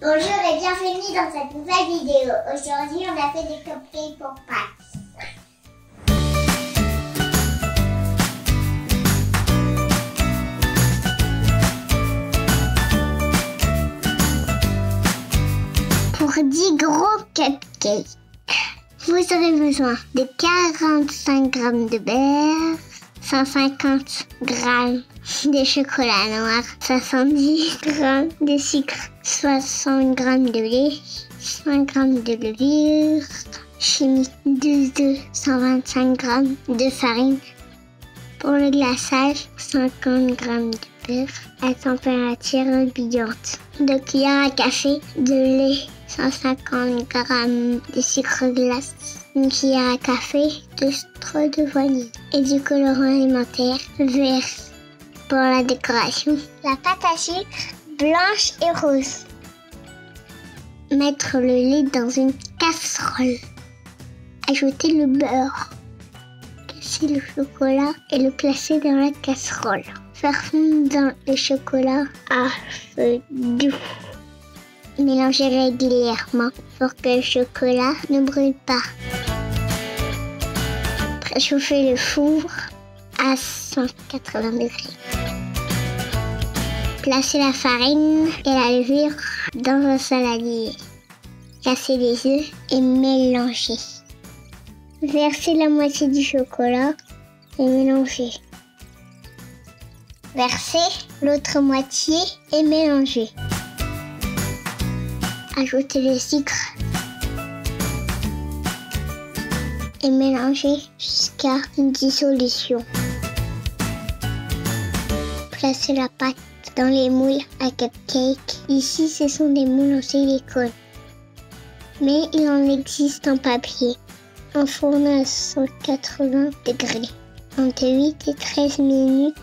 Bonjour et bienvenue dans cette nouvelle vidéo. Aujourd'hui, on a fait des cupcakes pour Pâques. Pour 10 gros cupcakes, vous aurez besoin de 45 g de beurre, 150 g de chocolat noir, 70 g de sucre, 60 g de lait, 5 g de levure chimique, 225 g de farine. Pour le glaçage, 50 g de beurre à température ambiante, 2 cuillères à café de lait, 150 g de sucre glace, 1 cuillère à café de straw de vanille et du colorant alimentaire vert. Pour la décoration, la pâte à sucre blanche et rose. Mettre le lait dans une casserole. Ajouter le beurre. Casser le chocolat et le placer dans la casserole. Faire fondre le chocolat à feu doux. Mélanger régulièrement pour que le chocolat ne brûle pas. Préchauffer le four à 180 degrés. Placer la farine et la levure dans un saladier. Casser les œufs et mélanger. Verser la moitié du chocolat et mélanger. Verser l'autre moitié et mélanger. Ajouter le sucre et mélanger jusqu'à une dissolution. Placer la pâte dans les moules à cupcake. Ici, ce sont des moules en silicone, mais il en existe en papier. Enfourner à 180 degrés, entre 8 et 13 minutes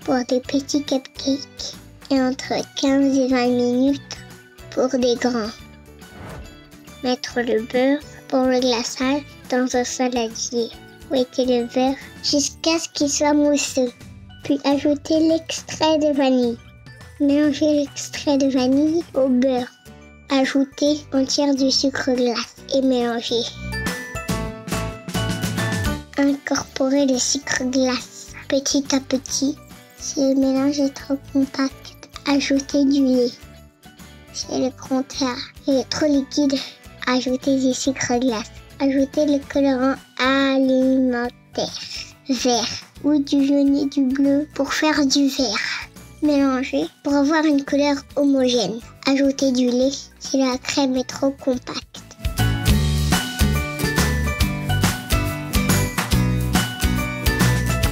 pour des petits cupcakes et entre 15 et 20 minutes pour des grands. Mettre le beurre pour le glaçage dans un saladier. Fouetter le beurre jusqu'à ce qu'il soit mousseux. Puis ajouter l'extrait de vanille. Mélanger l'extrait de vanille au beurre. Ajouter un tiers du sucre glace et mélanger. Incorporer le sucre glace petit à petit. Si le mélange est trop compact, ajoutez du lait. Si le contraire est trop liquide, ajoutez du sucre glace. Ajoutez le colorant alimentaire vert ou du jaune et du bleu pour faire du vert. Mélangez pour avoir une couleur homogène. Ajoutez du lait si la crème est trop compacte.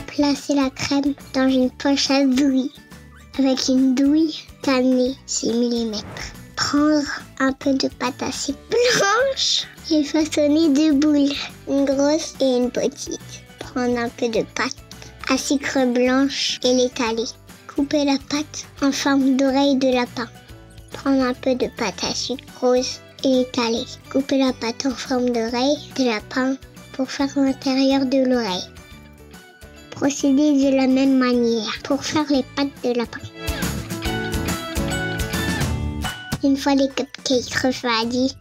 Placez la crème dans une poche à douille avec une douille tannée 6 mm. Prendre un peu de pâte à sucre blanche et façonner 2 boules, une grosse et une petite. Prendre un peu de pâte à sucre blanche et l'étaler. Couper la pâte en forme d'oreille de lapin. Prendre un peu de pâte à sucre rose et l'étaler. Couper la pâte en forme d'oreille de lapin pour faire l'intérieur de l'oreille. Procéder de la même manière pour faire les pattes de lapin. Une fois les cupcakes refroidis,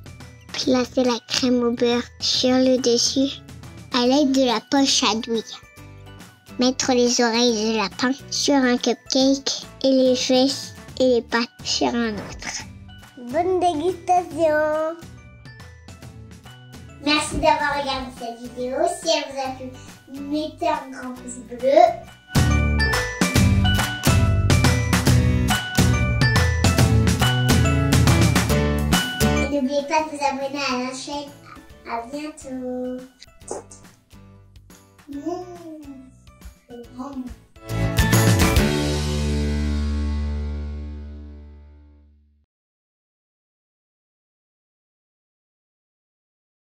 placez la crème au beurre sur le dessus à l'aide de la poche à douille. Mettre les oreilles de lapin sur un cupcake et les fesses et les pattes sur un autre. Bonne dégustation! Merci d'avoir regardé cette vidéo. Si elle vous a plu, mettez un grand pouce bleu. Et n'oubliez pas de vous abonner à la chaîne. À bientôt. C'est bon.